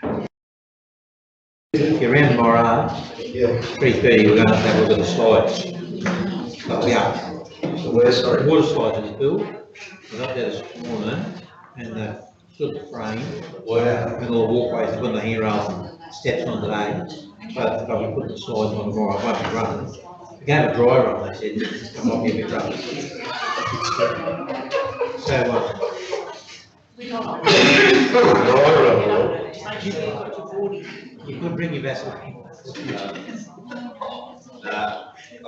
If you're around tomorrow, 3:30, we're going to have a look at the slides. But we are. Where, sorry? Water slides in the pool. We got there this morning, and the sort of frame, Wow. and all the walkways, they've got the handrails and steps on today. But we put the slides on tomorrow, I won't be running. We can have a dry run, they said, it might be a bit rough. So, you could bring your vessel.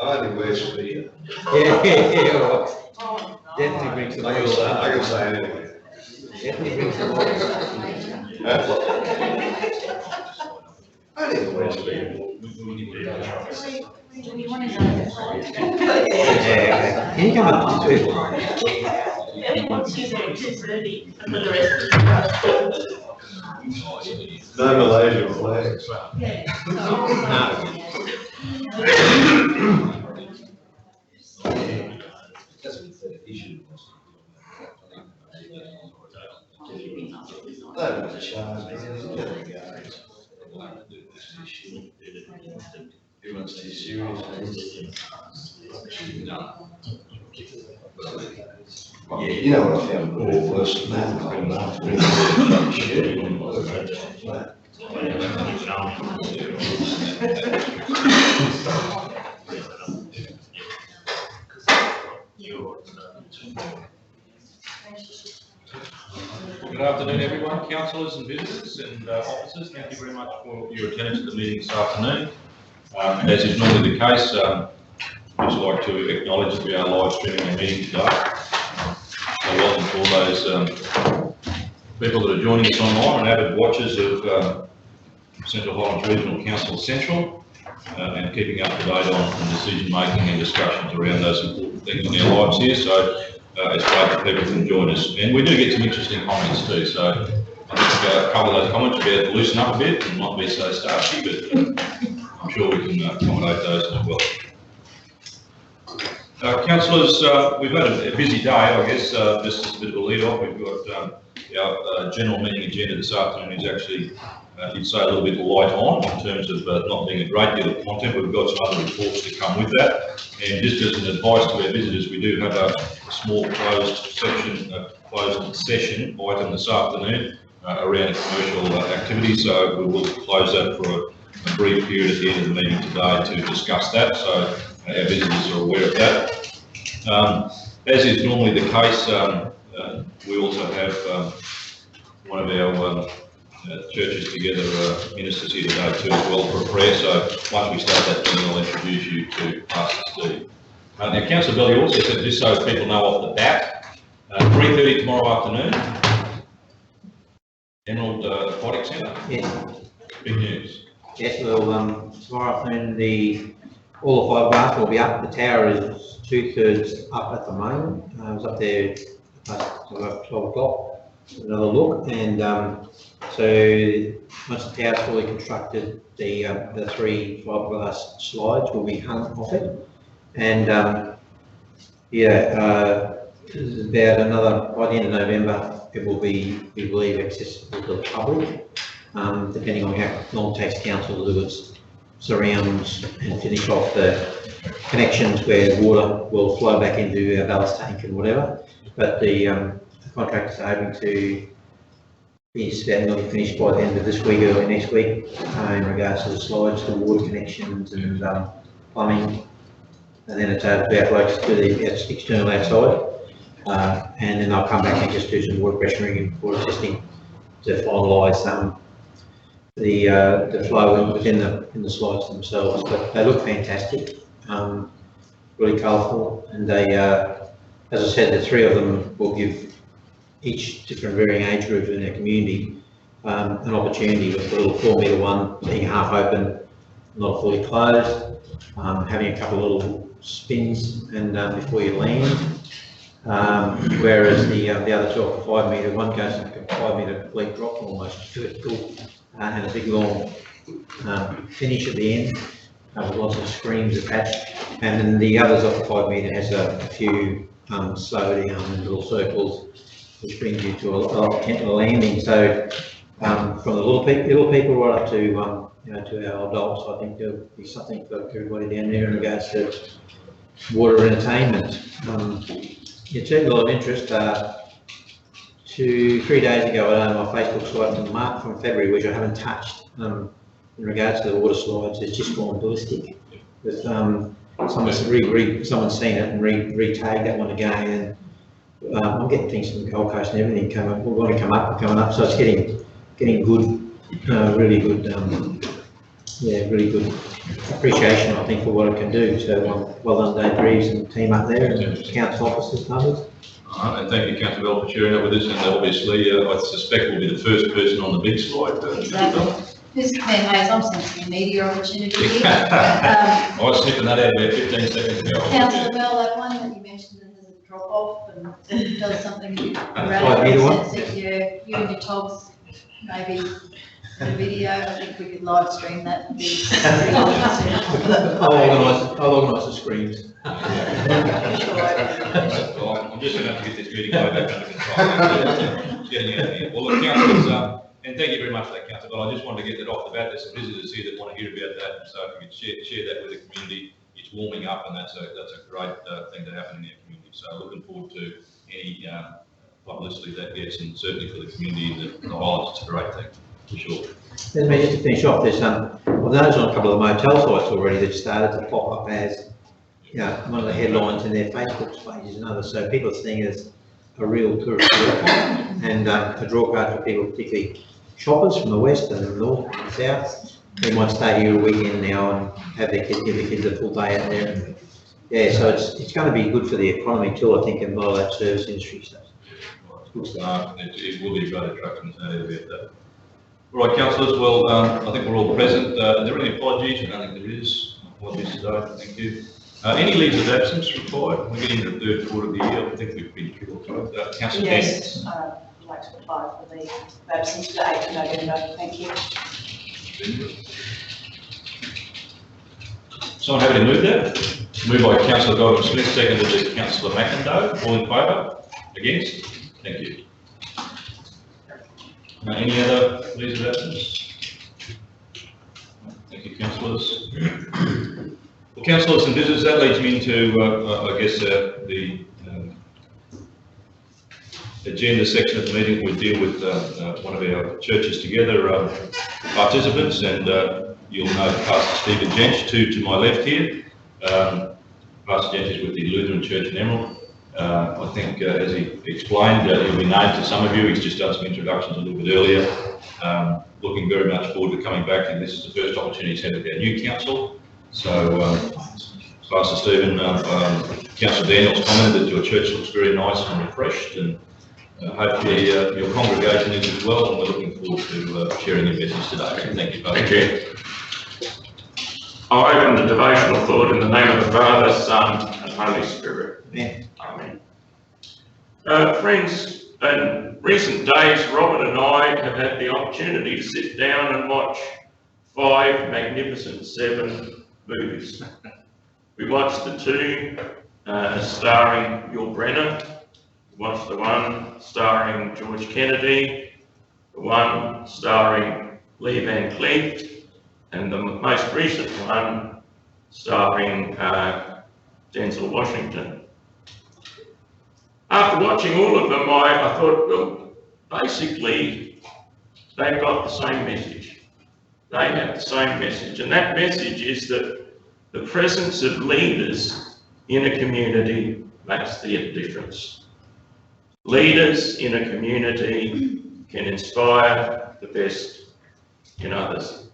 I only wear speed. Yeah, well, definitely bring some I oil. can say anything. Definitely bring some oil. I only wear speed. Yeah, can you come up to the two? No Malaysian flags. Everyone's too serious. Yeah, you know what I found cool worse than that. Good afternoon, everyone, councillors and visitors and officers. Thank you very much for your attendance at the meeting this afternoon. As is normally the case, I'd just like to acknowledge that we are live streaming the meeting today. So welcome to all those people that are joining us online and avid watchers of Central Highlands Regional Council Central and keeping up to date on decision making and discussions around those important things in our lives here. So it's great that people can join us, and we do get some interesting comments too. So I think a couple of those comments will be able to loosen up a bit and not be so starchy, but I'm sure we can accommodate those as well. Councillors, we've had a busy day, I guess. Just as a bit of a lead off, we've got our general meeting agenda this afternoon is actually, you'd say, a little bit light on in terms of not being a great deal of content. We've got some other reports to come with that. And just as an advice to our visitors, we do have a small closed session item this afternoon around commercial activity. So we will close that for a brief period at the end of the meeting today to discuss that. So our visitors are aware of that. As is normally the case, we also have one of our churches together ministers here today too as well for a prayer. So once we start that meeting, I'll introduce you to Pastor Steve. Now, Councillor Bellew also said, just so people know off the bat, 3:30 tomorrow afternoon, Emerald Aquatic Centre. Yes. Big news. Yes, well, tomorrow afternoon, all the 5 bars will be up. The tower is 2/3 up at the moment. I was up there about 12 o'clock, another look, and so once the tower's fully constructed, the 3 fiberglass slides will be hung off it, and this is about another, by the end of November, it will be, we believe, accessible to the public, depending on how Northern Tax Council do its surrounds and finish off the connections where water will flow back into our ballast tank and whatever. But the contractors are hoping to be nearly finished by the end of this week or early next week in regards to the slides, the water connections and plumbing. And then it's over to our blokes to the external outside. And then they'll come back and just do some water pressuring and water testing to finalise the flow within the slides themselves. But they look fantastic, really colourful, and they, as I said, the 3 of them will give each different varying age group in our community an opportunity with the little 4-metre one being half open, not fully closed, having a couple of little spins and before you land. Whereas the other 2 off the 5-metre one goes like a 5-metre complete drop, almost vertical, and a big long finish at the end with lots of screens attached. And then the others off the 5-metre has a few slow down and little circles, which brings you to a lot of landing. So from the little people right up to, you know, to our adults. I think there'll be something for everybody down there in regards to water entertainment. It's had a lot of interest. 3 days ago, I know my Facebook site from February, which I haven't touched, in regards to the water slides, it's just gone ballistic. With someone's seen it and re-tagged that one again, and I'm getting things from the Gold Coast and everything coming up. So it's getting good, really good, really good appreciation, I think, for what it can do. So well done, Dave Reeves and the team up there, and council officers and others. And thank you, Councillor Bell, for sharing that with us, and obviously I suspect we'll be the first person on the big slide. Exactly. Mr Mayor Hayes, I'm sensing a media opportunity here. I was sniffing that out about 15 seconds ago. Councillor Bell, that one that you mentioned that there's a drop off and does something a bit Right, either one. erratic, sense that you and your togs maybe in a video. I think we could live stream that and be. I'll organise the screens. Well, I'm just going to have to get this meeting way back under control. Getting out of here. Well, look, councillors, and thank you very much for that, councillor, but I just wanted to get that off the bat. There's some visitors here that want to hear about that, so if you could share that with the community. It's warming up, and that's a great thing to happen in our community. So looking forward to any publicity that gets, and certainly for the community, the highlights, it's a great thing, for sure. Let me just to finish off this. I've noticed on a couple of the motel sites already that started to pop up as, you know, one of the headlines in their Facebook pages and others. So people are seeing it as a real tourist draw card, and a draw card for people, particularly shoppers from the west and the north and the south. They might stay here a weekend now and have their kids, give the kids a full day out there. And, yeah, so it's going to be good for the economy too, I think, and a lot of that service industry stuff. It will be a great attraction, there's no doubt about that. All right, councillors, well, I think we're all present. Are there any apologies? I don't think there is. Apologies today, thank you. Any leaves of absence required? We're getting into the third quarter of the year. I think we've been through it. Councillor Yes, I'd like to apply for the absence to 8th of November. Thank you. Someone happy to move that? Moved by Councillor Godwin Smith, seconded by Councillor McIndoe. All in favour? Against? Thank you. Any other leaves of absence? Thank you, councillors. Well, councillors and visitors, that leads me into, I guess, the agenda section of the meeting. We deal with one of our churches together participants, and you'll know Pastor Stephen Jench to my left here. Pastor Jench is with the Lutheran Church in Emerald. I think, as he explained, he'll be named to some of you. He's just done some introductions a little bit earlier. Looking very much forward to coming back, and this is the first opportunity he's had with our new council. So, Pastor Stephen, Councillor Daniels commented that your church looks very nice and refreshed, and hopefully your congregation is as well, and we're looking forward to sharing your message today. Thank you, Pastor. Thank you. I'll open the devotional thought in the name of the Father, Son, and Holy Spirit. Amen. Amen. Friends, in recent days, Robert and I have had the opportunity to sit down and watch 5 Magnificent 7 movies. We watched the 2 starring Yul Brynner. We watched the one starring George Kennedy, the one starring Lee Van Cleef, and the most recent one starring Denzel Washington. After watching all of them, I thought, well, basically, they've got the same message. They have the same message, and that message is that the presence of leaders in a community makes the difference. Leaders in a community can inspire the best in others.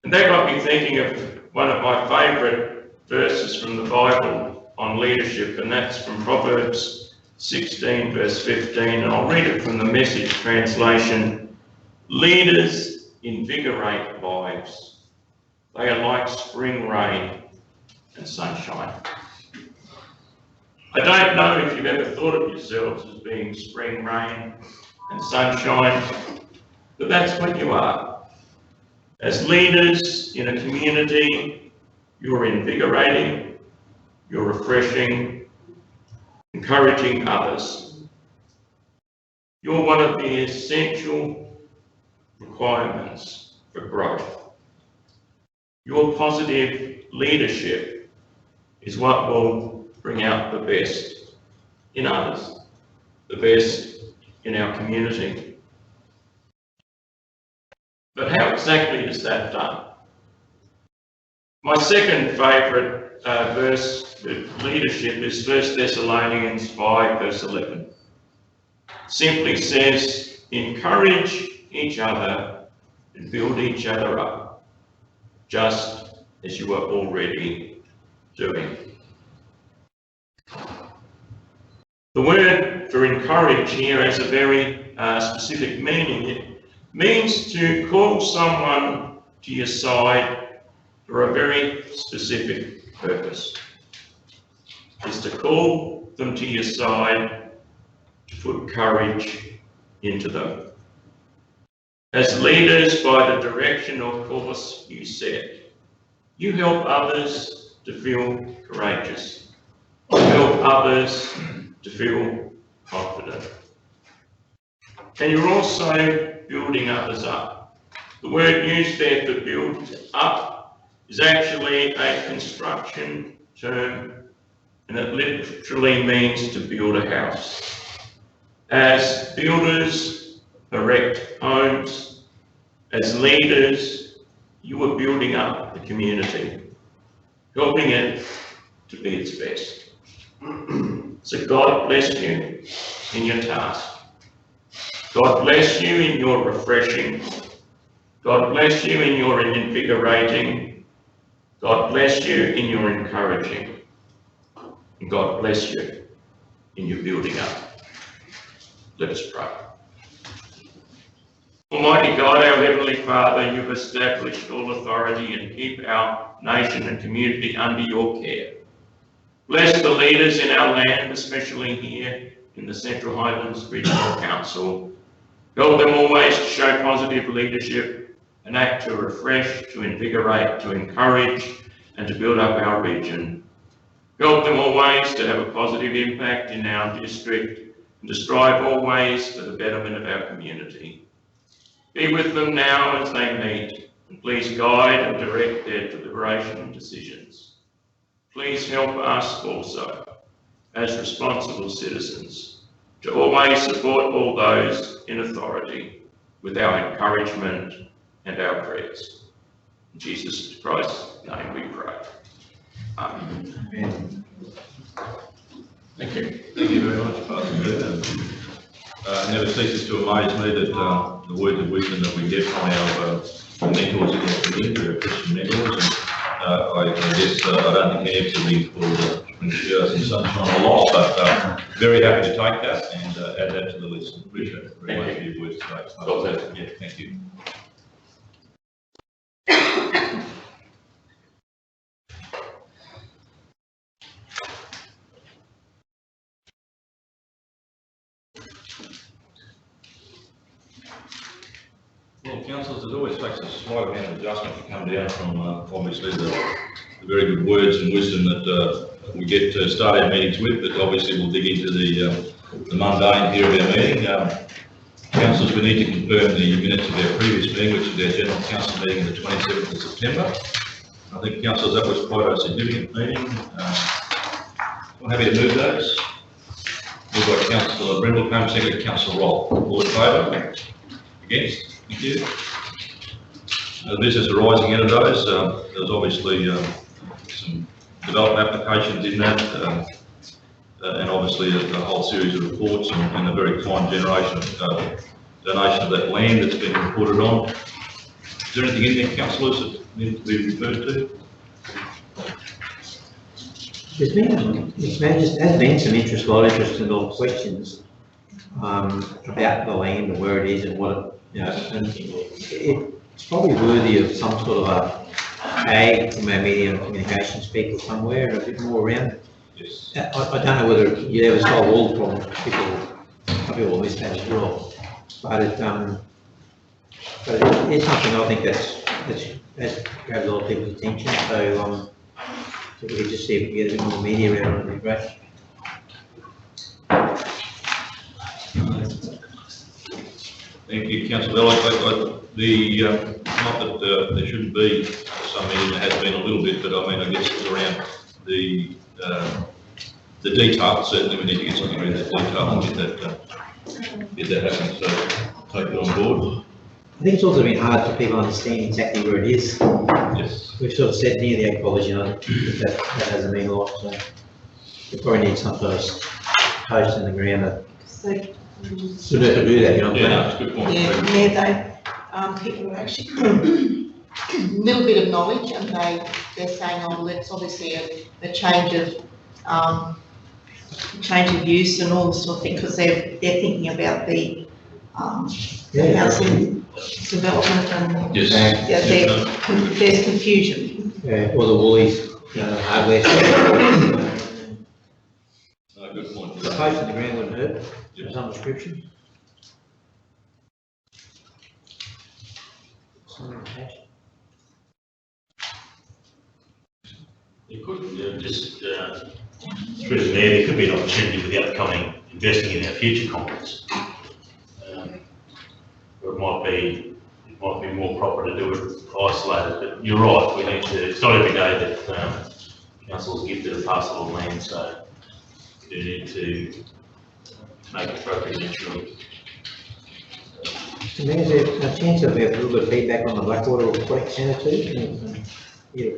And that got me thinking of one of my favourite verses from the Bible on leadership, and that's from Proverbs 16 verse 15, and I'll read it from the Message translation. Leaders invigorate lives. They are like spring rain and sunshine. I don't know if you've ever thought of yourselves as being spring rain and sunshine, but that's what you are. As leaders in a community, you're invigorating, you're refreshing, encouraging others. You're one of the essential requirements for growth. Your positive leadership is what will bring out the best in others, the best in our community. But how exactly is that done? My second favourite verse with leadership is 1 Thessalonians 5 verse 11. Simply says, encourage each other and build each other up, just as you are already doing. The word for encourage here has a very specific meaning. It means to call someone to your side for a very specific purpose. It's to call them to your side to put courage into them. As leaders, by the direction of course you set, you help others to feel courageous. You help others to feel confident. And you're also building others up. The word used there for build up is actually a construction term, and it literally means to build a house. As builders erect homes, as leaders, you are building up the community, helping it to be its best. So God bless you in your task. God bless you in your refreshing. God bless you in your invigorating. God bless you in your encouraging. And God bless you in your building up. Let us pray. Almighty God, our Heavenly Father, you've established all authority and keep our nation and community under your care. Bless the leaders in our land, especially here in the Central Highlands Regional Council. Help them always to show positive leadership and act to refresh, to invigorate, to encourage, and to build up our region. Help them always to have a positive impact in our district and to strive always for the betterment of our community. Be with them now as they meet, and please guide and direct their deliberation and decisions. Please help us also, as responsible citizens, to always support all those in authority with our encouragement and our prayers. In Jesus Christ's name we pray. Amen. Amen. Thank you. Thank you very much, Pastor Bernard. It never ceases to amaze me that the words of wisdom that we get from our mentors in the community, our Christian mentors. And I guess I don't think any of them called and sunshine a lot, but very happy to take that and add that to the list. Appreciate it very much for your words today. Yeah, thank you. Well, councillors, it always takes a slight amount of adjustment to come down from obviously the very good words and wisdom that we get to start our meetings with, but obviously we'll dig into the mundane here of our meeting. Councillors, we need to confirm the minutes of our previous meeting, which is our general council meeting on the 27th of September. I think, councillors, that was quite a significant meeting. I'm happy to move those. Moved by Councillor Brindlecombe, seconded by Councillor Roll. All in favour? Against? Thank you. The business arising out of those, there was obviously some development applications in that, and obviously a whole series of reports and a very kind donation of that land that's been reported on. Is there anything in there, councillors, that need to be referred to? There's been some interest, a lot of interest in all questions about the land and where it is and what it, and it's probably worthy of some sort of a tag from our media and communications people somewhere, a bit more around it. Yes. I don't know whether you ever solve all the problems, people will miss that as well. But it's something I think that's grabbed a lot of people's attention. So if we could just see if we get a bit more media around it, would be great. Thank you, Councillor Bell. Not that there shouldn't be some meeting, there has been a little bit, but I mean, I guess it's around the detail. Certainly we need to get something around that detail and get that happening, so take it on board. I think it's also been hard for people to understand exactly where it is. Yes. We've sort of said near the Ag College, you know, that hasn't mean a lot, so we probably need some sort of post in the ground to do that, you know what Yeah, I'm no, it's a good point. Yeah, people are actually a little bit of knowledge, and they're saying, oh, well, it's obviously a change of use and all this sort of thing, because they're thinking about the housing development and Yes. there's confusion. saying? Or the Woolies, hardware store. No, good point. The post in the ground wouldn't hurt, Yep. some description. Something attached. You could just, through the mayor, there could be an opportunity with the upcoming investing in our future conference. Or it might be more proper to do it isolated, but you're right, we need to, it's not every day that council's gifted a parcel of land, so we do need to make appropriate insurance. So Mayor, is there a chance of having a little bit of feedback on the Blackwater Aquatic Centre too? Yeah.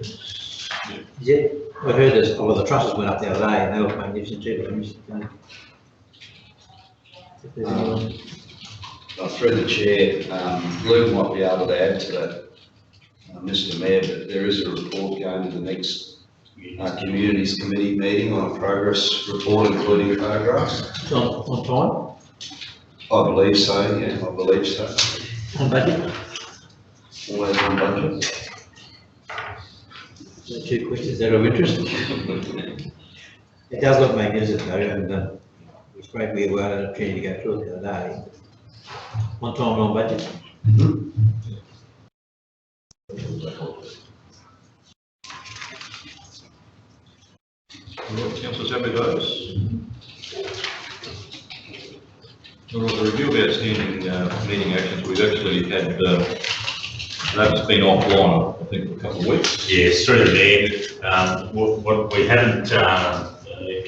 Is it, I heard this, well, the trusses went up the other day and they look magnificent too, but I'm just going. If there's anyone. Through the chair, Luke might be able to add to that, Mr Mayor, but there is a report going to the next Communities Committee meeting on a progress report, including photographs. It's on time, I believe so, yeah, I believe so. on budget. Always on budget. So 2 questions that are of interest. It does look magnificent though, and it's great we had an opportunity to go through it the other day. On time and on budget. Well, councillors, happy with those? Well, the review of outstanding meeting actions, we've actually had, that's been offline, I think, for a couple of weeks. Yes, through the mayor, what we haven't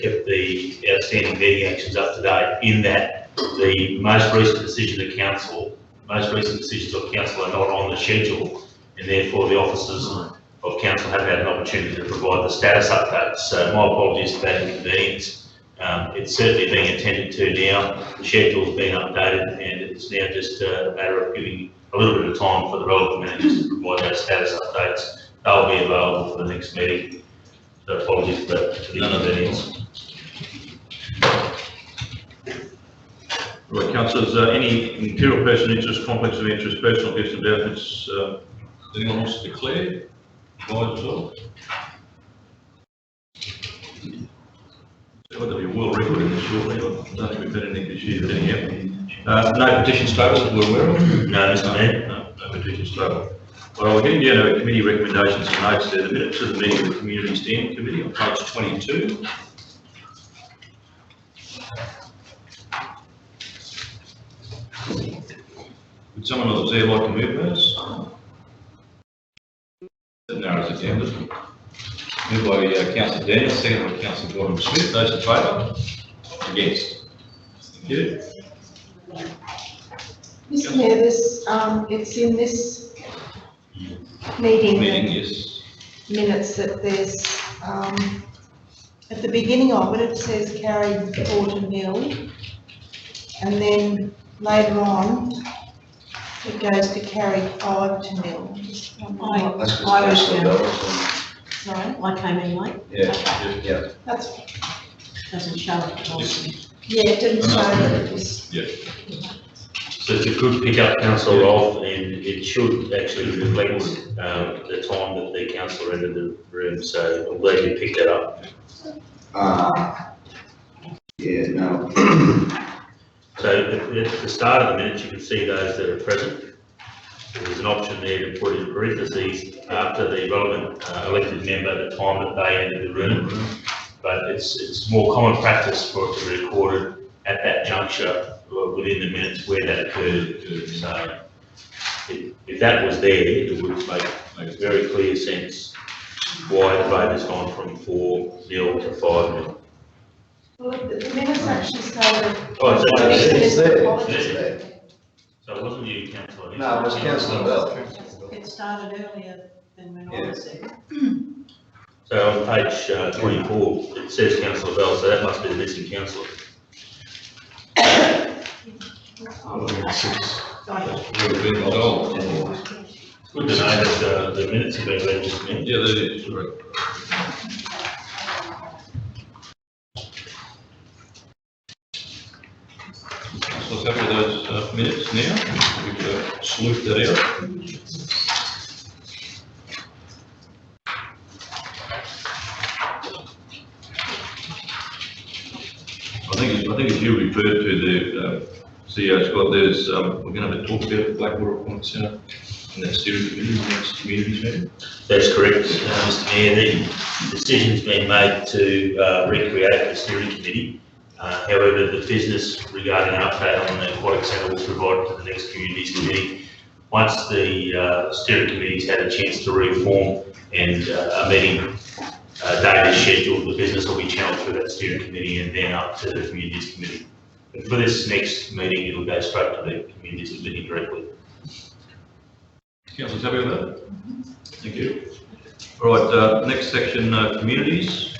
kept the outstanding meeting actions up to date, in that the most recent decisions of council are not on the schedule, and therefore the officers of council have had an opportunity to provide the status updates. So my apologies for that inconvenience. It's certainly being attended to now. The schedule's been updated, and it's now just a matter of giving a little bit of time for the relevant managers to provide those status updates. They'll be available for the next meeting. So apologies for the inconvenience. Right, councillors, any material person interest, conflicts of interest, personal gifts and benefits, anyone wants to declare? Guys as well? There'll be a world record in this shortly. I don't think we've had anything this year, but anyhow. No petitions tabled that we're aware of? No, Mr. Mayor. No petitions tabled. Well, we're getting down to committee recommendations and notes there. The minutes of the meeting of the Community Standing Committee on page 22. Would someone else there like to move those? That narrows it down, doesn't it? Moved by Councillor Daniels, seconded by Councillor Gordon Smith. Those in favour? Against? Thank you. Mr Mayor, it's in this meeting Yes. minutes that there's, at the beginning of it, it says carried 4-0, and then later on, it goes to carry 5-0. That's just I was Councillor down. Bell. Sorry, I came in late, Yeah. that's, doesn't show it. yeah, it didn't show that it was. Yeah. So it's a good pick-up, councillor Rolfe, and it should actually reflect the time that the councillor entered the room, so I'm glad you picked that up. Yeah, no. So at the start of the minutes, you can see those that are present. There's an option there to put in parentheses after the relevant elected member at the time that they entered the room. But it's more common practice for it to be recorded at that juncture within the minutes where that occurred. So if that was there, it would make very clear sense why the vote has gone from 4-0 to 5-0. Well, the minutes actually stated. Oh, It's there. Apologies. It's there. So it wasn't you, councillor? No, it was councillor Bell. It started earlier than when I was there. So on page 24, it says councillor Bell, so that must be the missing councillor. We've been told. Good to know that the minutes have been read just a minute. Yeah, that is right. So let's have those minutes now. We've sleuth that out. I think as you referred to the CEO Scott, there's we're going to have a talk about the Blackwater Appointment Centre and that steering committee next communities meeting. That's correct, Mr Mayor. The decision's been made to recreate the steering committee. However, the business regarding an update on the aquatic centre will provide to the next communities committee. Once the steering committee's had a chance to reform and a meeting date is scheduled, the business will be channeled through that steering committee and then up to the communities committee. But for this next meeting, it'll go straight to the communities committee directly. Councillors happy with that? Thank you. All right, next section, communities.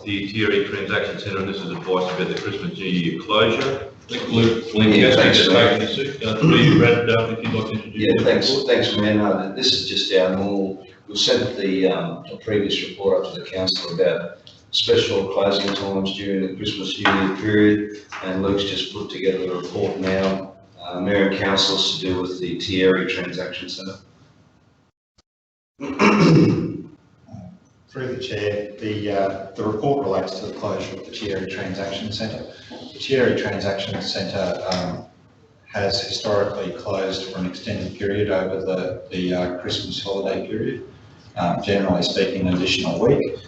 The Thierry Transaction Centre, and this is advice about the Christmas New Year closure. I think Luke has taken this seat. Brad, if you'd like to introduce. Yeah, thanks, Mayor. No, this is just our normal. We sent the previous report up to the council about special closing times during the Christmas New Year period, and Luke's just put together a report now. Mayor and councillors to do with the Thierry Transaction Centre. Through the chair, the report relates to the closure of the Thierry Transaction Centre. The Thierry Transaction Centre has historically closed for an extended period over the Christmas holiday period, generally speaking an additional week.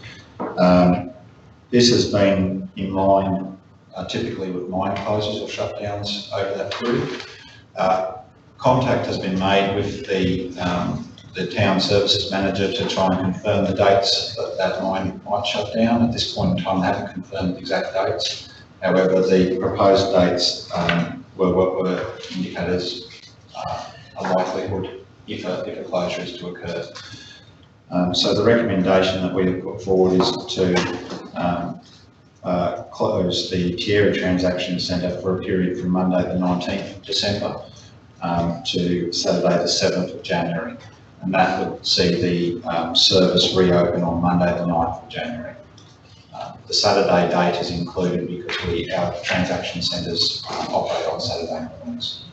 This has been in line typically with mine closures or shutdowns over that period. Contact has been made with the town services manager to try and confirm the dates that mine might shut down. At this point in time, they haven't confirmed the exact dates. However, the proposed dates were indicators a likelihood if a closure is to occur. So the recommendation that we have put forward is to close the Thierry Transaction Centre for a period from Monday the 19th of December to Saturday the 7th of January. And that would see the service reopen on Monday the 9th of January. The Saturday date is included because our transaction centres operate on Saturday mornings.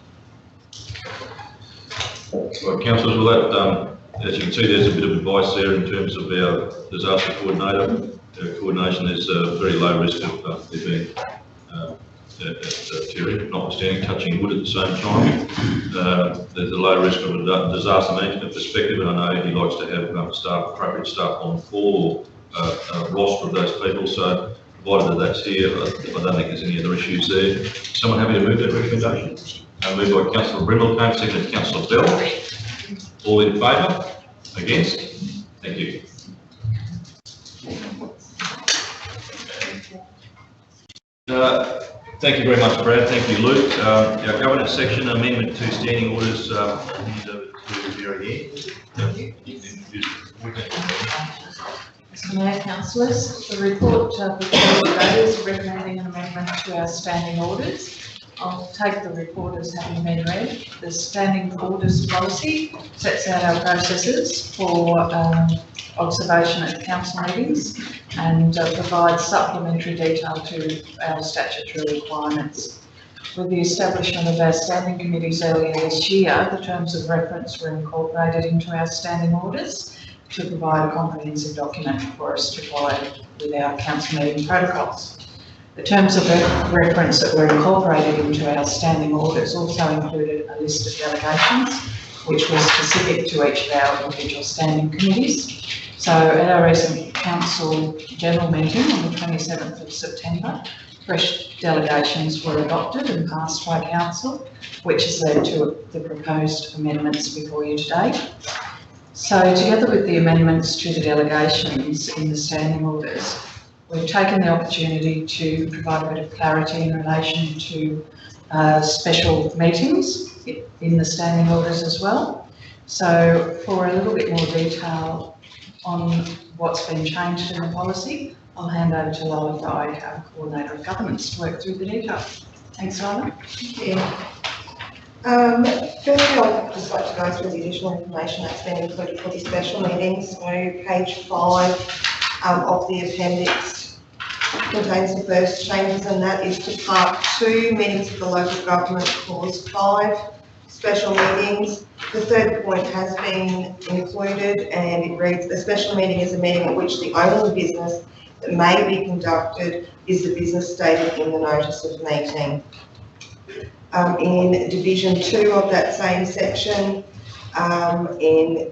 Well, councillors, will that, as you can see, there's a bit of advice there in terms of our disaster coordinator. Coordination, there's a very low risk of there being at Thierry, notwithstanding touching wood at the same time. There's a low risk of a disaster management perspective, and I know he likes to have appropriate staff on call or a roster of those people, so provided that that's here, I don't think there's any other issues there. Someone happy to move that recommendation? Moved by Councillor Brindlecombe, seconded Councillor Bell. All in favour? Against? Thank you. Thank you very much, Brad. Thank you, Luke. Our governance section, amendment to standing orders, hand over to Mary Ann. Mr Mayor, councillors, the report before you today is recommending an amendment to our standing orders. I'll take the report as having been read. The standing orders policy sets out our processes for observation at council meetings and provides supplementary detail to our statutory requirements. With the establishment of our standing committees earlier this year, the terms of reference were incorporated into our standing orders to provide a comprehensive document for us to follow with our council meeting protocols. The terms of reference that were incorporated into our standing orders also included a list of delegations, which was specific to each of our individual standing committees. So at our recent council general meeting on the 27th of September, fresh delegations were adopted and passed by council, which has led to the proposed amendments before you today. So together with the amendments to the delegations in the standing orders, we've taken the opportunity to provide a bit of clarity in relation to special meetings in the standing orders as well. So for a little bit more detail on what's been changed in the policy, I'll hand over to Lola Fry, our Coordinator of Governance, to work through the detail. Thanks, Lola. Firstly, I'd just like to go through the additional information that's been included for the special meetings. So page 5 of the appendix contains the first changes, and that is to part 2, meetings of the local government, clause 5, special meetings. The third point has been included, and it reads, a special meeting is a meeting at which the only business that may be conducted is the business stated in the notice of meeting. In division 2 of that same section, in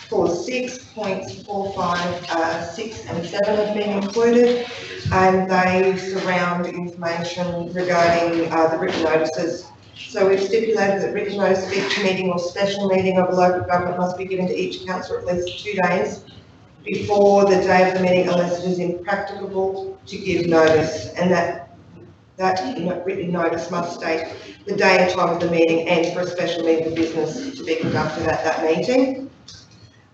clause 6, points 4, 5, 6 and 7 have been included, and they surround information regarding the written notices. So we've stipulated that written notice of each meeting or special meeting of a local government must be given to each councillor at least 2 days before the day of the meeting, unless it is impracticable to give notice, and that written notice must state the day and time of the meeting and for a special meeting of business to be conducted at that meeting.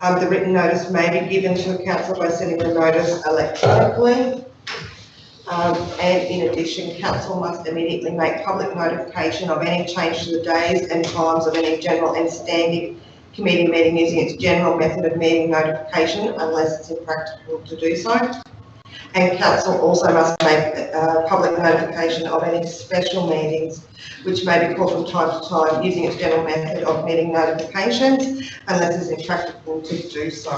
The written notice may be given to a council by sending a notice electronically. And in addition, council must immediately make public notification of any change to the days and times of any general and standing committee meeting using its general method of meeting notification, unless it's impracticable to do so. And council also must make public notification of any special meetings which may be called from time to time using its general method of meeting notifications, unless it's impracticable to do so.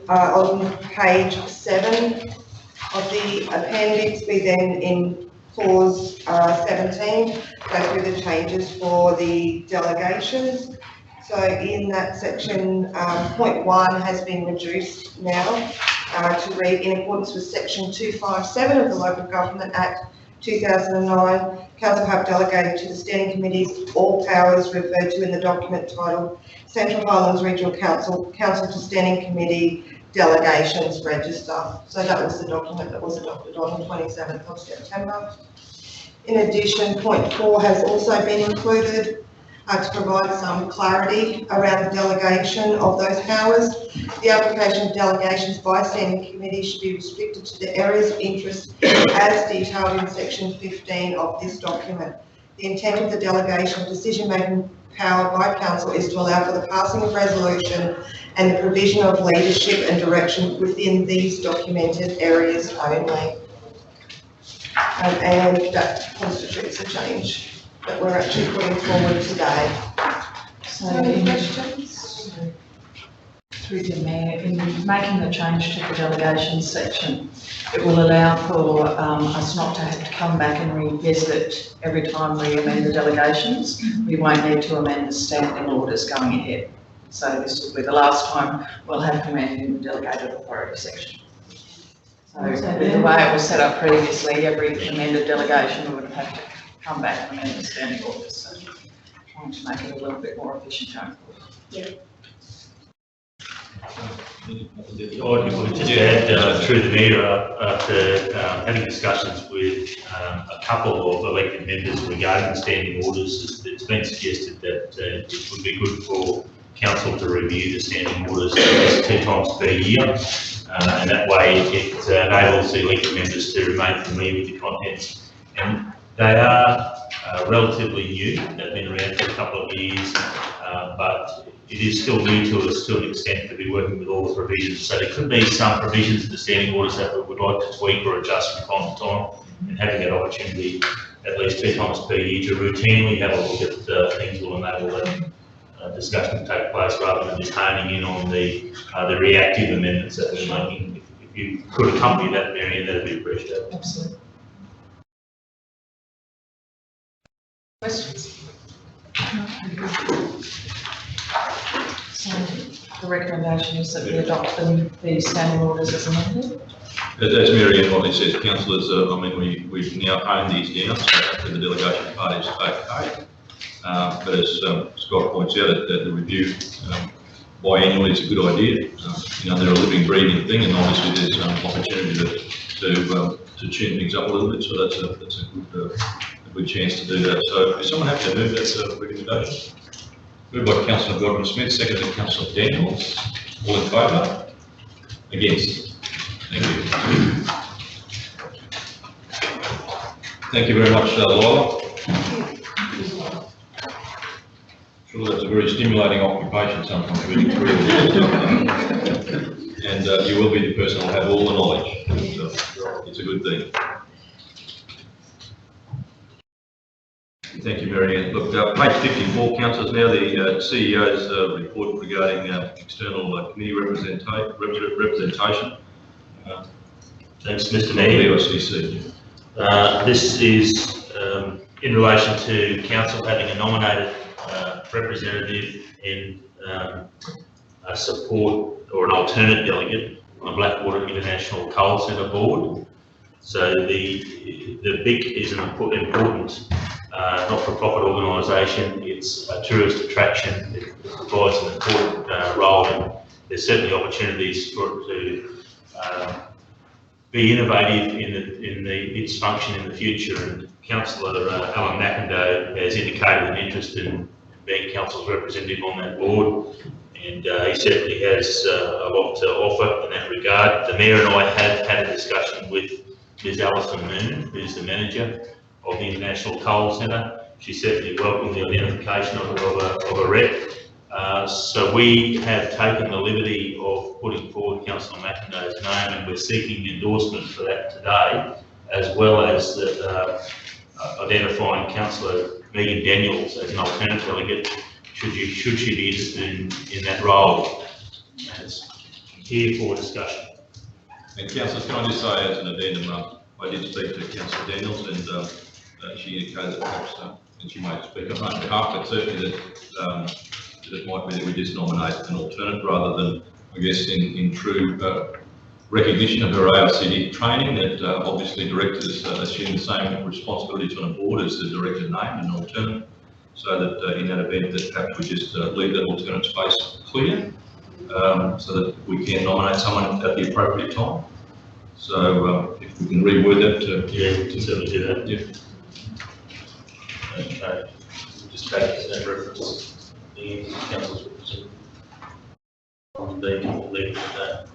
On page 7 of the appendix, we then in clause 17 go through the changes for the delegations. So in that section, point 1 has been reduced now to read, in accordance with section 257 of the Local Government Act 2009, council have delegated to the standing committees all powers referred to in the document titled Central Highlands Regional Council to Standing Committee Delegations Register. So that was the document that was adopted on the 27th of September. In addition, point 4 has also been included to provide some clarity around the delegation of those powers. The application of delegations by standing committees should be restricted to the areas of interest as detailed in section 15 of this document. The intent of the delegation of decision-making power by council is to allow for the passing of resolution and the provision of leadership and direction within these documented areas only. And that constitutes a change that we're actually putting forward today. So any questions? Through the Mayor, in making the change to the delegations section, it will allow for us not to have to come back and revisit every time we amend the delegations. We won't need to amend the standing orders going ahead. So this will be the last time we'll have to amend in the delegated authority section. So with the way it was set up previously, every amended delegation would have to come back and amend the standing orders. So trying to make it a little bit more efficient going forward. Yeah. Or if we just add through the Mayor, after having discussions with a couple of elected members regarding the standing orders, it's been suggested that it would be good for council to review the standing orders at least 2 times per year, and that way it enables the elected members to remain familiar with the contents. And they are relatively new. They've been around for a couple of years, but it is still new to us to an extent to be working with all the provisions. So there could be some provisions in the standing orders that we would like to tweak or adjust from time to time, and having that opportunity at least 2 times per year to routinely have a look at things will enable that discussion to take place rather than just honing in on the reactive amendments that we're making. If you could accompany that, Marion, that'd be appreciated. Absolutely. Questions? So the recommendation is that we adopt the standing orders as amended. As Mary Ann rightly says, councillors, I mean, we've now honed these down, so hopefully the delegation part is okay. But as Scott points out, that the review biannually is a good idea. You know, they're a living, breathing thing, and obviously there's opportunity to tune things up a little bit. So that's a good chance to do that. So if someone happy to move that recommendation, moved by Councillor Godwin Smith, seconded by Councillor Daniels. All in favour? Against? Thank you. Thank you very much, Lila. Sure, that's a very stimulating occupation sometimes, reading through all this stuff. And you will be the person who will have all the knowledge. So it's a good thing. Thank you, Mary Ann. Look, page 54, councillors, now the CEO's report regarding external committee representation. Thanks, Mr. Mayor. VICC. This is in relation to council having a nominated representative in a support or an alternate delegate on the Blackwater International Coal Centre board. So the BIC is an important not-for-profit organisation. It's a tourist attraction. It provides an important role, and there's certainly opportunities for it to be innovative in its function in the future. And Councillor Alan McIndoe has indicated an interest in being council's representative on that board, and he certainly has a lot to offer in that regard. The Mayor and I have had a discussion with Ms Alison Moon, who's the manager of the International Coal Centre. She certainly welcomed the identification of a rep. So we have taken the liberty of putting forward Councillor McIndoe's name, and we're seeking endorsement for that today, as well as identifying Councillor Megan Daniels as an alternate delegate, should she be interested in that role. And it's here for discussion. And councillors, can I just say as an addendum, I did speak to Councillor Daniels, and she indicated that perhaps, and she might speak on her behalf, but certainly that it might be that we just nominate an alternate rather than, I guess, in true recognition of her ARCD training, that obviously directors assume the same responsibilities on a board as the director named an alternate, so that in that event that perhaps we just leave that alternate space clear, so that we can nominate someone at the appropriate time. So if we can reword that. Yeah, we can certainly do that. Yeah. Okay. We'll just take that reference. The council's representative on the leave of that.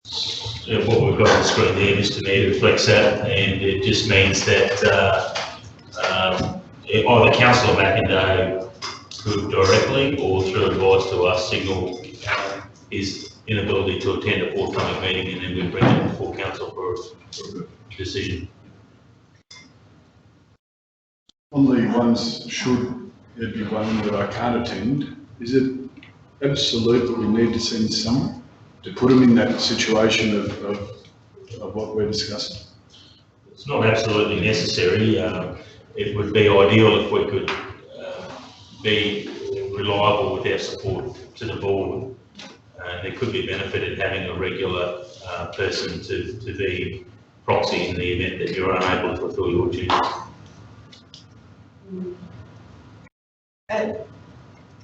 So what we've got on the screen there, Mr. Mayor, reflects that, and it just means that either Councillor McIndoe could directly or through advice to us signal his inability to attend a forthcoming meeting, and then we bring it before council for a decision. On the ones, should there be one that I can't attend, is it absolute that we need to send someone to put them in that situation of what we're discussing? It's not absolutely necessary. It would be ideal if we could be reliable with our support to the board. There could be benefit in having a regular person to be proxy in the event that you're unable to fulfil your duties.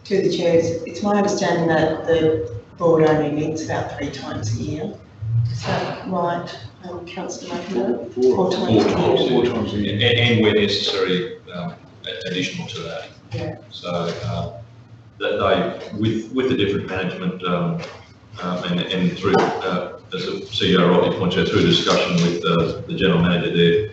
To the chair, it's my understanding that the board only meets about 3 times a year. Is that right, Councillor McIndoe? 4 times a year. 4 times a year. And where necessary, additional to that. Yeah. So that with the different management and through, as the CEO rightly points out, through discussion with the general manager there,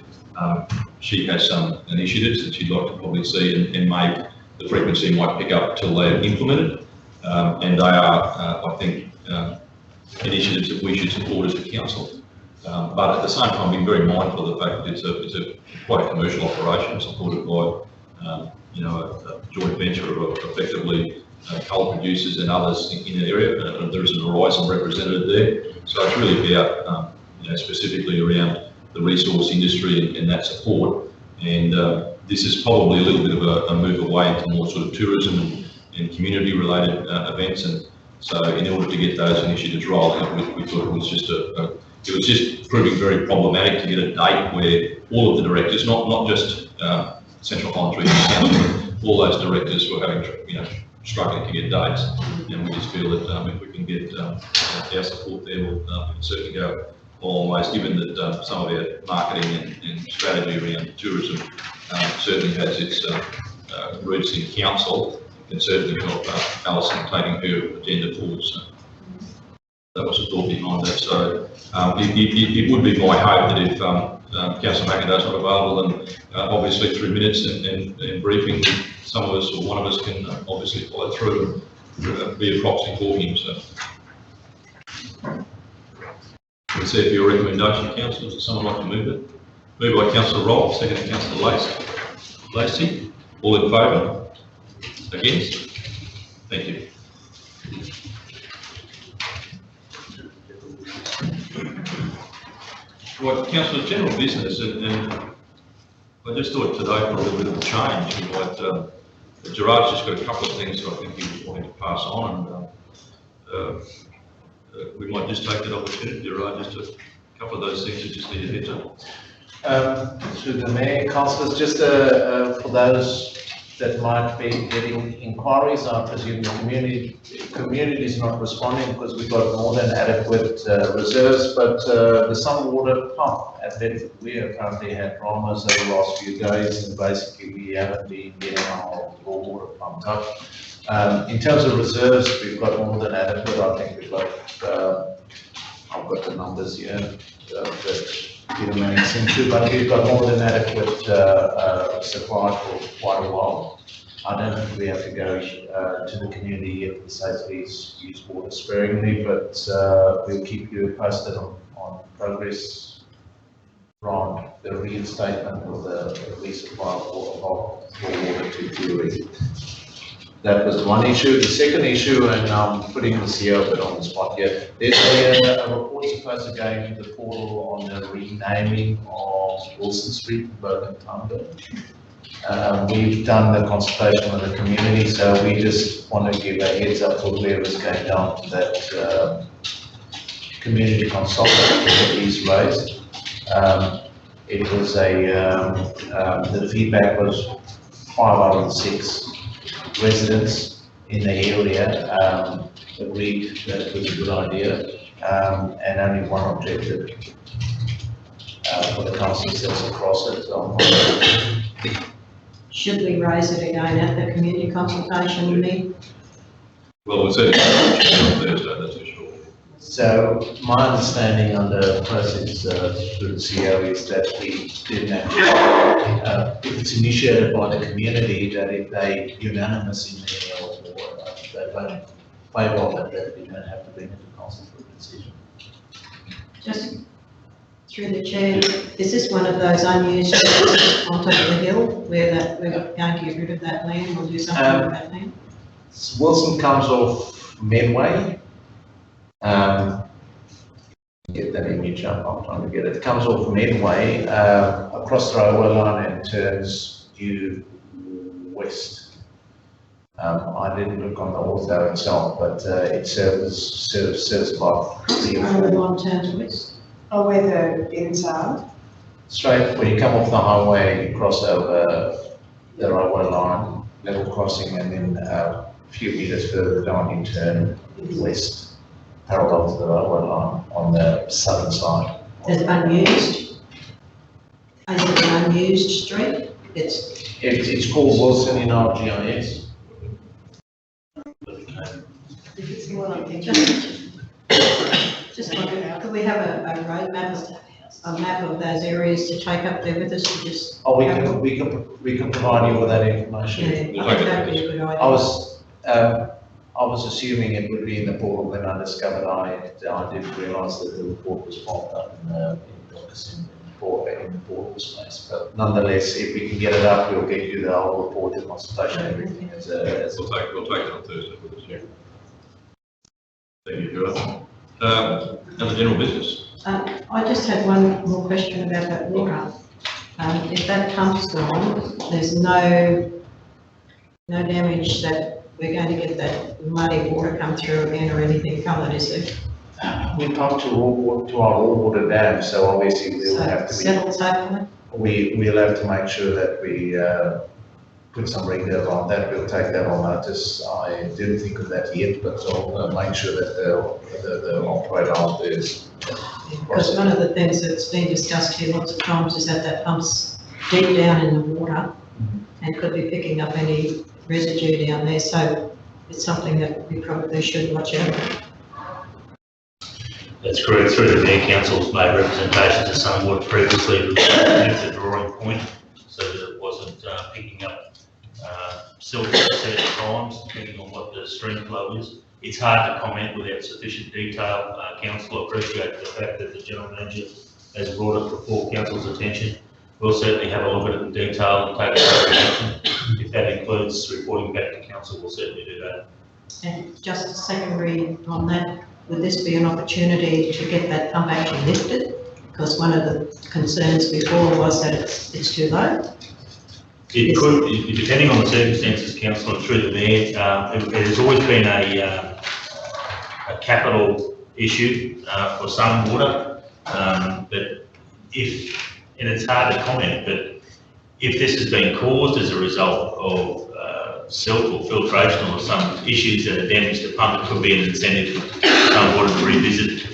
she has some initiatives that she'd like to probably see, and may the frequency might pick up till they're implemented, and they are, I think, initiatives that we should support as a council. But at the same time, being very mindful of the fact that it's a quite a commercial operation supported by you know, a joint venture of effectively coal producers and others in the area. There is a Horizon representative there, so it's really about you know, specifically around the resource industry and that support. And this is probably a little bit of a move away into more sort of tourism and community related events, and so in order to get those initiatives rolling, we thought it was just it was just proving very problematic to get a date where all of the directors, not just Central Highlands Regional Council, but all those directors were having, struggling to get dates. And we just feel that if we can get our support there, we'll certainly go a long ways, given that some of our marketing and strategy around tourism certainly has its roots in council, and certainly help Alison taking her agenda forward. So that was the thought behind that. So it would be my hope that if Councillor McIndoe's not available, then obviously through minutes and briefing, some of us or one of us can obviously follow through and be a proxy for him. So let's see if your recommendation, councillors, does someone like to move it? Moved by Councillor Roll, seconded by Councillor Lacey. All in favour? Against? Thank you. Well, Councillor, general business, and I just thought today for a little bit of a change. We might, Gerard's just got a couple of things that I think he was wanting to pass on, and we might just take that opportunity, Gerard, just a couple of those things that just need a heads up. Through the Mayor, councillors, just for those that might be getting inquiries, I presume the community is not responding because we've got more than adequate reserves, but the summer water pump at Bedford, we have currently had dramas over the last few days, and basically we haven't been getting our raw water pumped up. In terms of reserves, we've got more than adequate. I think we've got, I've got the numbers here that Peter Manning seemed to, but we've got more than adequate supply for quite a while. I don't think we have to go to the community yet to say please use water sparingly, but we'll keep you posted on progress around the reinstatement of the resupply of water to Fleurieu. That was one issue. The second issue, and I'm putting this here a bit on the spot here, there's a report supposed to go into the portal on the renaming of Wilson Street in Bergen Thunder. We've done the consultation with the community, so we just want to give a heads up for whoever's going down to that community consultant that he's raised. It was the feedback was 506 residents in the area agreed that it was a good idea, and only one objected for the council sits across it. Should we raise it again at the community consultation meeting? Well, we'll say on Thursday, that's for sure. So my understanding under process through the CEO is that we didn't actually, if it's initiated by the community, that if they unanimous in their or they vote in favour of it, that we don't have to bring it to council for a decision. Just through the chair, is this one of those unused streets on top of the hill where that we're going to get rid of that land or do something with that land? Wilson comes off Medway. Get that image up, I'm trying to get it. It comes off Medway, across the railway line and turns due west. I didn't look on the ortho itself, but it serves about 3 or 4. The one turns west. Oh, where the bins are? Straight, when you come off the highway, you cross over the railway line, level crossing, and then a few metres further down you turn west, parallel to the railway line on the southern side. Is it unused? Is it an unused street? It's called Wilson in our GIS. Just wondering, could we have a road map, a map of those areas to take up there with us to just? Oh, we can provide you with that information. Yeah, I think that'd be a good idea. I was assuming it would be in the portal when I discovered I didn't realise that the report was popped up in the portal space. But nonetheless, if we can get it up, we'll get you the whole report and consultation, everything as a. We'll take it on Thursday with us. Yeah. Thank you, Gerard. Other general business. I just had one more question about that water. If that pump's gone, there's no damage that we're going to get that muddy water come through again or anything coloured, is there? We pump to our all water dams, so obviously we'll So have to settled hopefully. we'll have to make sure that we, put some recurve on that. We'll take that on notice. I didn't think of that yet, but I'll make sure that the operator out there is. Because one of the things that's been discussed here lots of times is that pump's deep down in the water and could be picking up any residue down there, so it's something that we probably should watch out for. That's correct. Through the Mayor Council's made representations to somewhat previously with the drawing point, so that it wasn't picking up silt at certain times, depending on what the stream flow is. It's hard to comment without sufficient detail. Council appreciate the fact that the General Manager has brought it before Council's attention. We'll certainly have a look at it in detail and take appropriate action. If that includes reporting back to Council, we'll certainly do that. And just a secondary on that, would this be an opportunity to get that pump actually lifted? Because one of the concerns before was that it's too low. It could, depending on the circumstances, Councillor, through the Mayor, it has always been a capital issue for some water, but if, and it's hard to comment, but if this has been caused as a result of silt or filtration or some issues that have damaged the pump, it could be an incentive for some water to revisit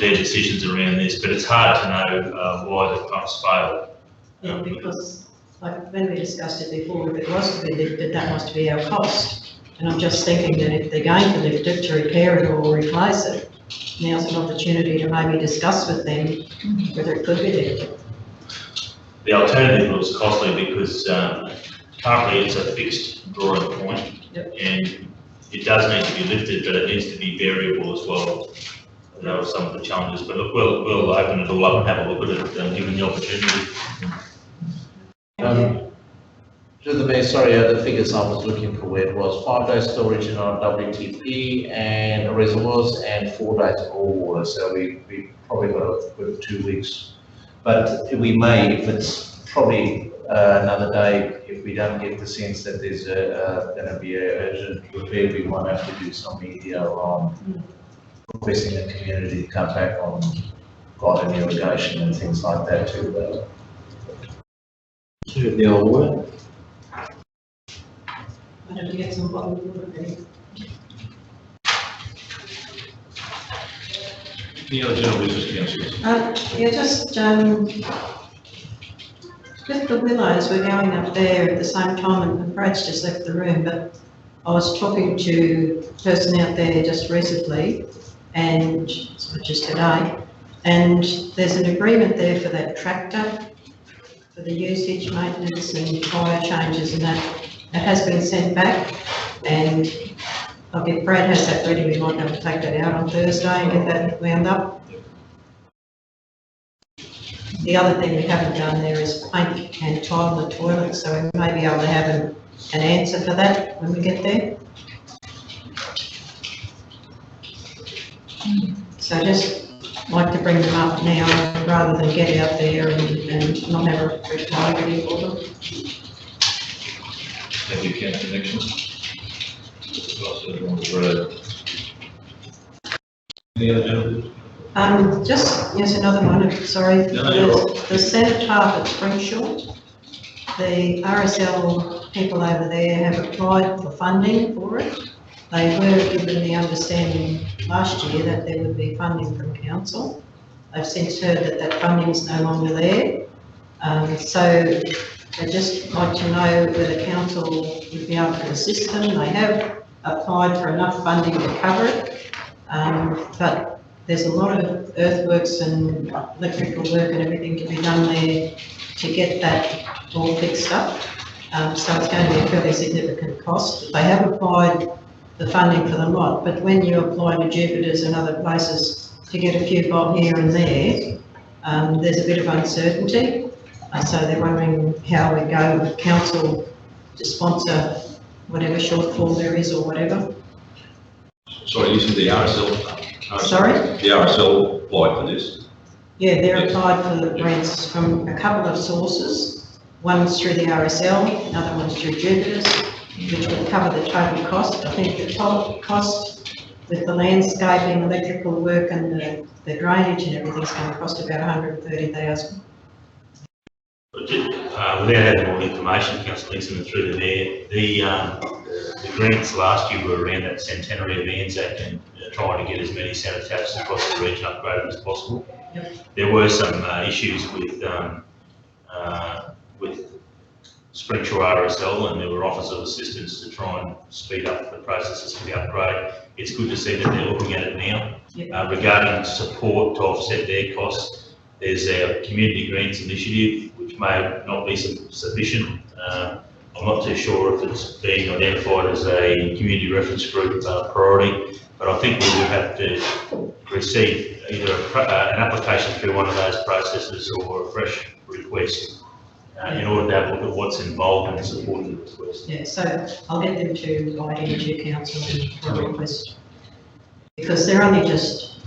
their decisions around this, but it's hard to know why the pumps failed. Yeah, because like when we discussed it before, if it was to be lifted, that must be our cost. And I'm just thinking that if they're going to lift it, to repair it or replace it, now's an opportunity to maybe discuss with them whether it could be lifted. The alternative was costly because currently it's a fixed drawing point, and it does need to be lifted, but it needs to be variable as well. And that was some of the challenges, but look, we'll open it all up and have a look at it, given the opportunity. To the Mayor, sorry, the figures I was looking for where it was 5 days storage in our WTP and reservoirs and 4 days of raw water. So we probably got a good 2 weeks. But we may, if it's probably another day, if we don't get the sense that there's going to be an urgent repair, we might have to do some media on requesting the community to come back on garden irrigation and things like that too. To the old water. I'd have to get some bottled water ready. Any other general business, councillors? Yeah, just with the Willows, we're going up there at the same time, and Brad's just left the room, but I was talking to a person out there just recently, and so just today, and there's an agreement there for that tractor, for the usage, maintenance and tyre changes and that. It has been sent back, and if Brad has that ready, we might be able to take that out on Thursday and get that wound up. The other thing we haven't done there is paint and tile the toilet, so we may be able to have an answer for that when we get there. So just like to bring them up now rather than get out there and not have a reply ready for them. Thank you, Councillor Nixon. Any other general? Just, yes, another one, sorry. No, you're right. The Senate Park at Springshaw, the RSL people over there have applied for funding for it. They were given the understanding last year that there would be funding from council. I've since heard that that funding is no longer there. So I'd just like to know whether council would be able to assist them. They have applied for enough funding to cover it, but there's a lot of earthworks and electrical work and everything to be done there to get that all fixed up. So it's going to be a fairly significant cost. They have applied the funding for the lot, but when you apply to Jupiter's and other places to get a few bob here and there, there's a bit of uncertainty. So they're wondering how we go with council to sponsor whatever shortfall there is or whatever. Sorry, you said the RSL? Sorry? The RSL applied for this? Yeah, they're applied for the grants from a couple of sources. One's through the RSL, another one's through Jupiter's, which will cover the total cost. I think the total cost with the landscaping, electrical work and the drainage and everything's going to cost about 130,000. Without having more information, Councillor Nixon, and through the mayor, the grants last year were around that centenary of Anzac and trying to get as many sanitation across the region upgraded as possible. Yep. There were some issues with Springshore RSL, and there were offers of assistance to try and speed up the processes for the upgrade. It's good to see that they're looking at it now. Yep. Regarding support to offset their costs, there's our community grants initiative, which may not be sufficient. I'm not too sure if it's being identified as a community reference group priority, but I think we would have to receive either an application through one of those processes or a fresh request in order to have a look at what's involved in supporting the request. Yeah, so I'll get them to write into council for a request. Because they're only just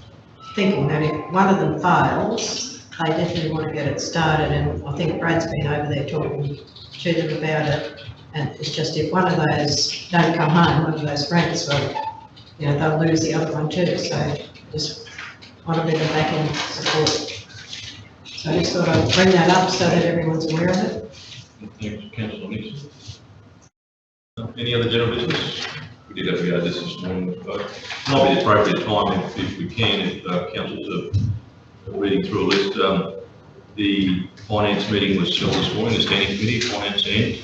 thinking that if one of them fails, they definitely want to get it started, and I think Brad's been over there talking to them about it, and it's just if one of those don't come home, one of those grants, well, you know, they'll lose the other one too, so just want a bit of back-end support. So I just thought I'd bring that up so that everyone's aware of it. Thank you, Councillor Nixon. Any other general business? We did have this morning, but not be the appropriate time if we can, if councillors are reading through a list. The finance meeting was held this morning, the standing committee, finance and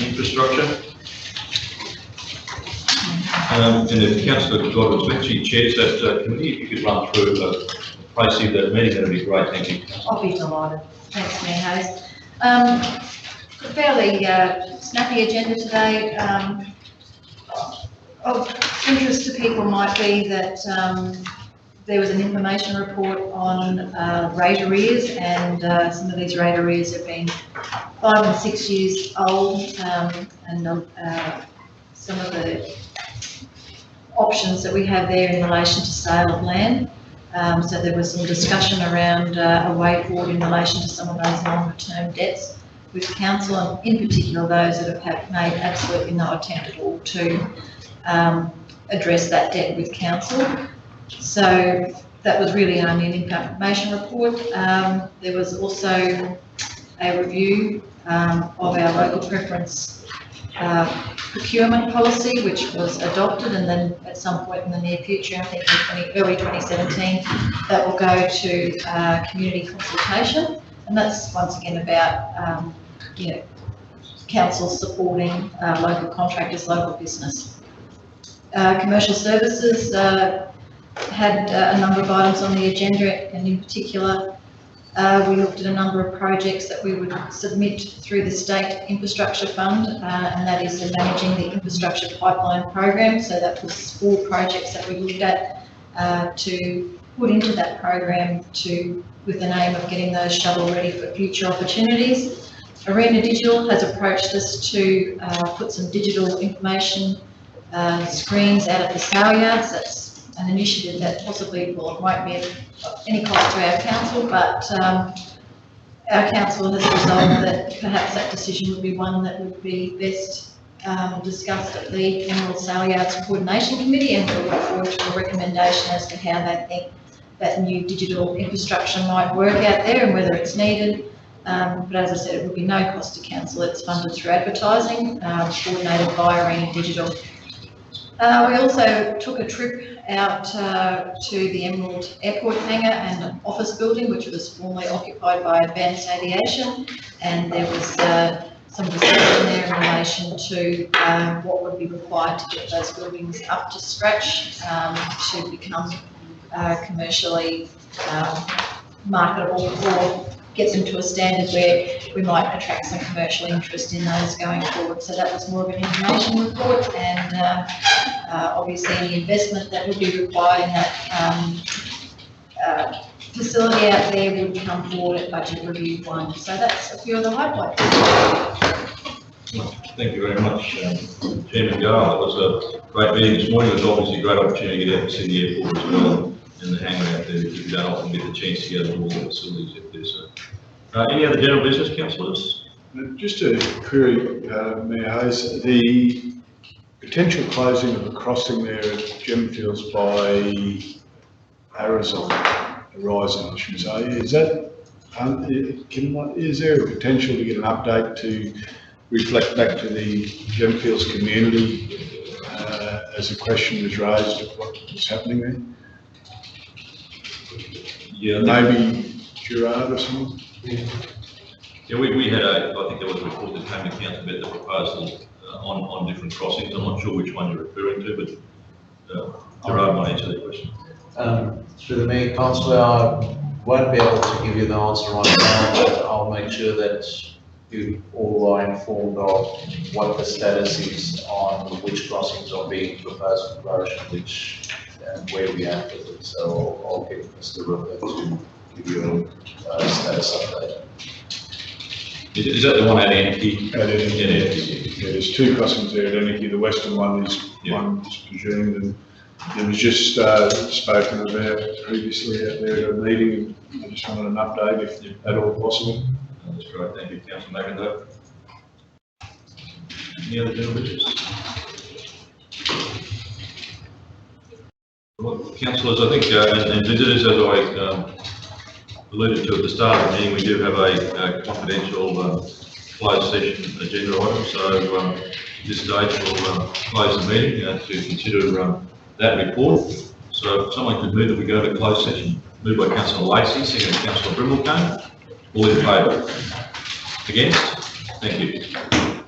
infrastructure. And if Councillor Godwin's actually chairs that committee, if you could run through the process of that meeting, that would be great. Thank you. I'll be delighted. Thanks, Mayor Hayes. Fairly snappy agenda today. Of interest to people might be that there was an information report on rate arrears, and some of these rate arrears have been 5 and 6 years old, and some of the options that we have there in relation to sale of land. So there was some discussion around a way forward in relation to some of those longer term debts with council, and in particular those that have made absolutely no attempt at all to address that debt with council. So that was really only an information report. There was also a review of our local preference procurement policy, which was adopted, and then at some point in the near future, I think in early 2017, that will go to community consultation, and that's once again about council supporting local contractors, local business. Commercial services had a number of items on the agenda, and in particular, we looked at a number of projects that we would submit through the State Infrastructure Fund, and that is managing the infrastructure pipeline program. So that was 4 projects that we looked at to put into that program with the aim of getting those shovel ready for future opportunities. Arena Digital has approached us to put some digital information screens out at the sale yards. That's an initiative that possibly, well, it won't be of any cost to our council, but our council has resolved that perhaps that decision would be one that would be best discussed at the Emerald Sale Yards Coordination Committee, and we'll look forward to a recommendation as to how they think that new digital infrastructure might work out there and whether it's needed. But as I said, it would be no cost to council. It's funded through advertising, coordinated by Arena Digital. We also took a trip out to the Emerald Airport hangar and an office building, which was formerly occupied by Advanced Aviation, and there was some discussion there in relation to what would be required to get those buildings up to scratch to become commercially marketable, or get them to a standard where we might attract some commercial interest in those going forward. So that was more of an information report, and obviously any investment that would be required in that facility out there would come forward at budget review 1. So that's a few of the highlights. Thank you very much, Chairman Gale. It was a great meeting this morning. It was obviously a great opportunity to get out and see the airport as well, and the hangar out there. You don't often get the chance to go to all the facilities out there. So, any other general business, councillors? Just a query, Mayor Hayes. The potential closing of the crossing there at Gemfields by Horizon, I should say, is that, is there a potential to get an update to reflect back to the Gemfields community as a question was raised of what was happening there? Yeah, Maybe Gerard or someone? Yeah, we had I think there was a report that came to council about the proposals on different crossings. I'm not sure which one you're referring to, but Gerard might answer that question. Through the Mayor, Councillor, I won't be able to give you the answer right now, but I'll make sure that you all are informed of what the status is on which crossings are being proposed to close and where we are with it. So I'll get Mr. Rupert to give you a status update. Is that the one at Anarchy? At Anarchy, yeah, there's two crossings there at Anarchy. The western one is one is presumed, and it was just spoken about previously out there at a meeting. I just wanted an update if at all possible. That's great, thank you, Councillor McIntyre. Any other general business? Well, councillors, I think, and visitors, as I alluded to at the start of the meeting, we do have a confidential closed session agenda item. So at this stage, we'll close the meeting to consider that report. So if someone could move that we go to closed session. Moved by Councillor Lacey, second by Councillor Brimelcombe. All in favour? Against? Thank you.